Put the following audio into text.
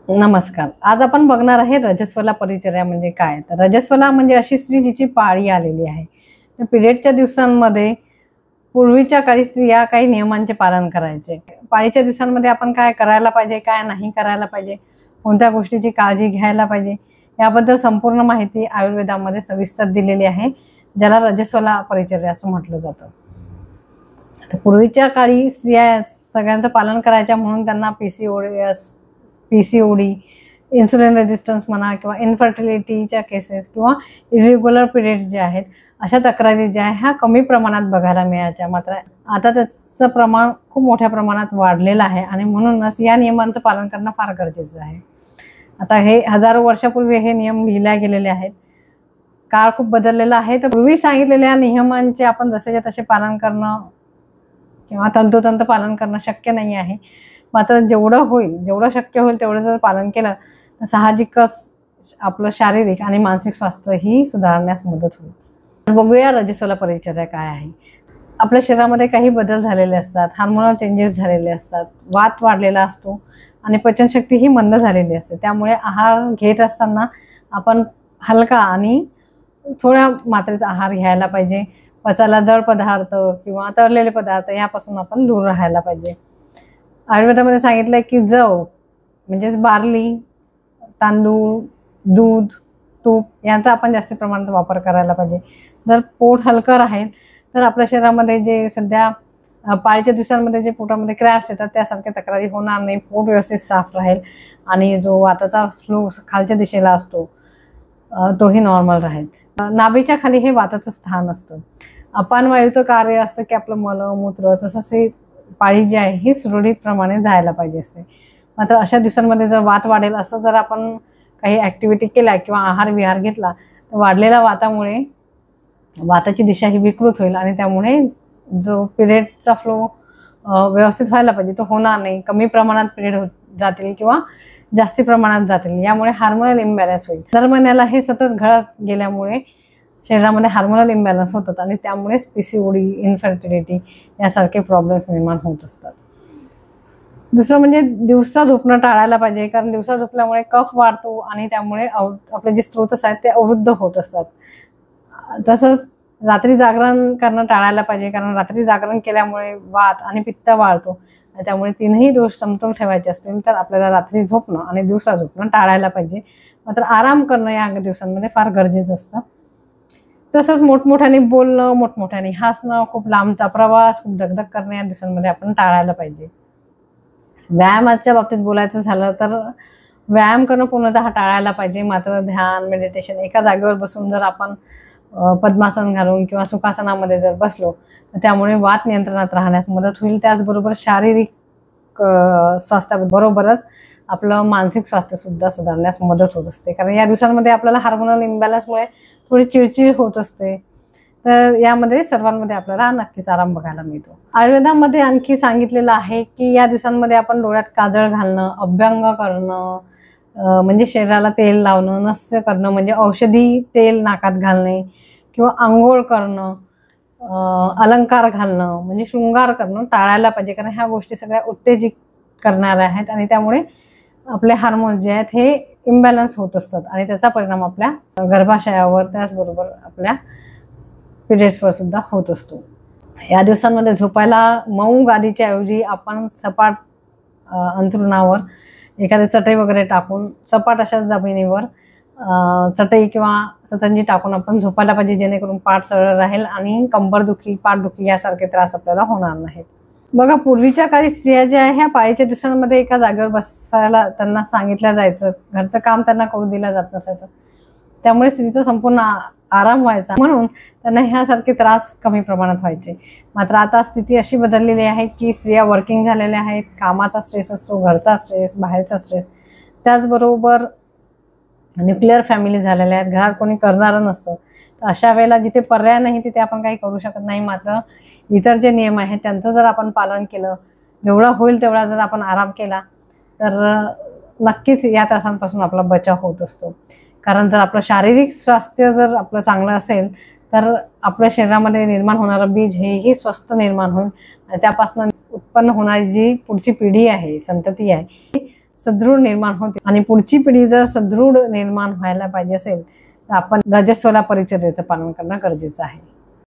नमस्कार. आज आपण बघणार आहे रजस्वला परिचर्या म्हणजे काय. तर रजस्वला म्हणजे अशी स्त्री जिची पाळी आलेली आहे. तर पिरियडच्या दिवसांमध्ये पूर्वीच्या काळी स्त्रिया काही नियमांचे पालन करायचे. पाळीच्या दिवसांमध्ये आपण काय करायला पाहिजे, काय नाही करायला पाहिजे, कोणत्या गोष्टीची काळजी घ्यायला पाहिजे, याबद्दल संपूर्ण माहिती आयुर्वेदामध्ये सविस्तर दिलेली आहे, ज्याला रजस्वला परिचर्या असं म्हटलं जातं. तर पूर्वीच्या काळी स्त्रिया सगळ्यांचं पालन करायच्या म्हणून त्यांना पीसीओडी, इन्सुलिन रेजिस्टन्स म्हणा किंवा इनफर्टिलिटीच्या केसेस किंवा इरेग्युलर पिरियड्स जे आहेत, अशा तक्रारी ज्या आहेत ह्या कमी प्रमाणात बघायला मिळायच्या. मात्र आता त्याचं प्रमाण खूप मोठ्या प्रमाणात वाढलेलं आहे आणि म्हणूनच या नियमांचं पालन करणं फार गरजेचं आहे. आता हे हजारो वर्षापूर्वी हे नियम लिहिल्या गेलेले आहेत. काळ खूप बदललेला आहे. तर पूर्वी सांगितलेल्या नियमांचे आपण जसेच्या तसे पालन करणं किंवा तंतोतंत पालन करणं शक्य नाही आहे. मात्र जेवढं शक्य होईल तेवढं जर पालन केलं तर साहजिकच आपलं शारीरिक आणि मानसिक स्वास्थ्य ही सुधारण्यास मदत होईल. बघूया रजस्वला परिचर्या काय आहे. आपल्या शरीरामध्ये काही बदल झालेले असतात, हार्मोनल चेंजेस झालेले असतात, वात वाढलेला असतो आणि पचनशक्ती ही मंद झालेली असते. त्यामुळे आहार घेत असताना आपण हलका आणि थोड्या मात्रेत आहार घ्यायला पाहिजे. पचायला जड पदार्थ किंवा तळलेले पदार्थ यापासून आपण दूर राहायला पाहिजे. आयुर्वेदामध्ये सांगितलं की जव म्हणजेच बार्ली, तांदूळ, दूध, तूप यांचा आपण जास्त प्रमाणात वापर करायला पाहिजे. जर पोट हलकं राहील तर आपल्या शरीरामध्ये जे सध्या पाळीच्या दिवसांमध्ये जे पोटामध्ये क्रॅम्प्स येतात त्यासारख्या तक्रारी होणार नाही. पोट व्यवस्थित साफ राहील आणि जो वाताचा फ्लो खालच्या दिशेला असतो तोही नॉर्मल राहील. नाभीच्या खाली हे वाताचं स्थान असतं. अपानवायूचं कार्य असतं की आपलं मलमूत्र तसंच हे पाळी जी आहे ही सुरळीतप्रमाणे जायला पाहिजे असते. मात्र अशा दिवसांमध्ये जर वात वाढेल असं जर आपण काही ॲक्टिव्हिटी केल्या किंवा आहार विहार घेतला तर वाढलेल्या वातामुळे वाताची दिशा ही विकृत होईल आणि त्यामुळे जो पिरियडचा फ्लो व्यवस्थित व्हायला पाहिजे तो होणार नाही. कमी प्रमाणात पिरियड जातील किंवा जास्ती प्रमाणात जातील. यामुळे हार्मोनल इम्बॅलन्स होईल. दर महिन्याला हे सतत घडत गेल्यामुळे शरीरामध्ये हार्मोनल इम्बॅलन्स होतात आणि त्यामुळेच पीसीओडी, इनफर्टिलिटी यासारखे प्रॉब्लेम्स निर्माण होत असतात. दुसरं म्हणजे दिवसा झोपणं टाळायला पाहिजे, कारण दिवसा झोपल्यामुळे कफ वाढतो आणि त्यामुळे आपले जे स्त्रोतस आहेत ते अवरुद्ध होत असतात. तसंच रात्री जागरण करणं टाळायला पाहिजे, कारण रात्री जागरण केल्यामुळे वात आणि पित्त वाढतो. त्यामुळे तीनही दोष समतोल ठेवायचे असतील तर आपल्याला रात्री झोपणं आणि दिवसा झोपणं टाळायला पाहिजे. मात्र आराम करणं या दिवसांमध्ये फार गरजेचं असतं. तसंच मोठमोठ्याने बोलणं, मोठमोठ्याने हसणं, खूप लांबचा प्रवास, खूप दगदग करणं या दिवसांमध्ये आपण टाळायला पाहिजे. व्यायामाच्या बाबतीत बोलायचं झालं तर व्यायाम करणं पूर्णतः टाळायला पाहिजे. मात्र ध्यान, मेडिटेशन एका जागेवर बसून जर आपण पद्मासन घालून किंवा सुखासनामध्ये जर बसलो तर त्यामुळे वात नियंत्रणात राहण्यास मदत होईल. त्याचबरोबर शारीरिक स्वास्थ्याबरोबरच आपलं मानसिक स्वास्थ्यसुद्धा सुधारण्यास मदत होत असते. कारण या दिवसांमध्ये आपल्याला हार्मोनल इम्बॅलन्समुळे थोडी चिडचिड होत असते. तर यामध्ये सर्वांमध्ये आपल्याला नक्कीच आराम बघायला मिळतो. आयुर्वेदामध्ये आणखी सांगितलेलं आहे की या दिवसांमध्ये आपण डोळ्यात काजळ घालणं, अभ्यंग करणं म्हणजे शरीराला तेल लावणं, नस्य करणं म्हणजे औषधी तेल नाकात घालणे किंवा आंघोळ करणं, अलंकार घालणं म्हणजे शृंगार करणं टाळायला पाहिजे. कारण ह्या गोष्टी सगळ्या उत्तेजित करणाऱ्या आहेत आणि त्यामुळे आपले हार्मोन्स जे आहेत हे इम्बॅलन्स होत असतात आणि त्याचा परिणाम आपल्या गर्भाशयावर त्याचबरोबर आपल्या पिरियड्सवर सुद्धा होत असतो. या दिवसांमध्ये झोपायला मऊ गादीच्या ऐवजी आपण सपाट अंथरुणावर एखादी चटई वगैरे टाकून सपाट अशा जमिनीवर चटई किंवा सतंजी टाकून आपण झोपायला पाहिजे, जेणेकरून पाठ सरळ राहील आणि कंबरदुखी, पाठदुखी यासारखे त्रास आपल्याला होणार नाहीत. बघा, पूर्वीच्या काळी स्त्रिया ज्या आहे ह्या पाळीच्या दिवसांमध्ये एका जागेवर बसायला त्यांना सांगितलं जायचं. घरचं काम त्यांना करू दिलं जात नसायचं. त्यामुळे स्त्रीचा संपूर्ण आराम व्हायचा, म्हणून त्यांना ह्यासारखे त्रास कमी प्रमाणात व्हायचे. मात्र आता स्थिती अशी बदललेली आहे की स्त्रिया वर्किंग झालेल्या आहेत. कामाचा स्ट्रेस असतो, घरचा स्ट्रेस, बाहेरचा स्ट्रेस, त्याचबरोबर न्यूक्लिअर फॅमिली झालेल्या आहेत. घरात कोणी करणारं नसतं. तर अशा वेळेला जिथे पर्याय नाही तिथे आपण काही करू शकत नाही. मात्र इतर जे नियम आहेत त्यांचं जर आपण पालन केलं, जेवढं होईल तेवढा जर आपण आराम केला तर नक्कीच या त्रासांपासून आपला बचाव होत असतो. कारण जर आपलं शारीरिक स्वास्थ्य जर आपलं चांगलं असेल तर आपल्या शरीरामध्ये निर्माण होणारं बीज हेही स्वस्थ निर्माण होईल आणि त्यापासून उत्पन्न होणारी जी पुढची पिढी आहे, संतती आहे, ती सदृढ निर्माण होते आणि पुढची पिढी जर सदृढ निर्माण व्हायला पाहिजे असेल तर आपण रजस्वला परिचर्येचं पालन करणं गरजेचं आहे.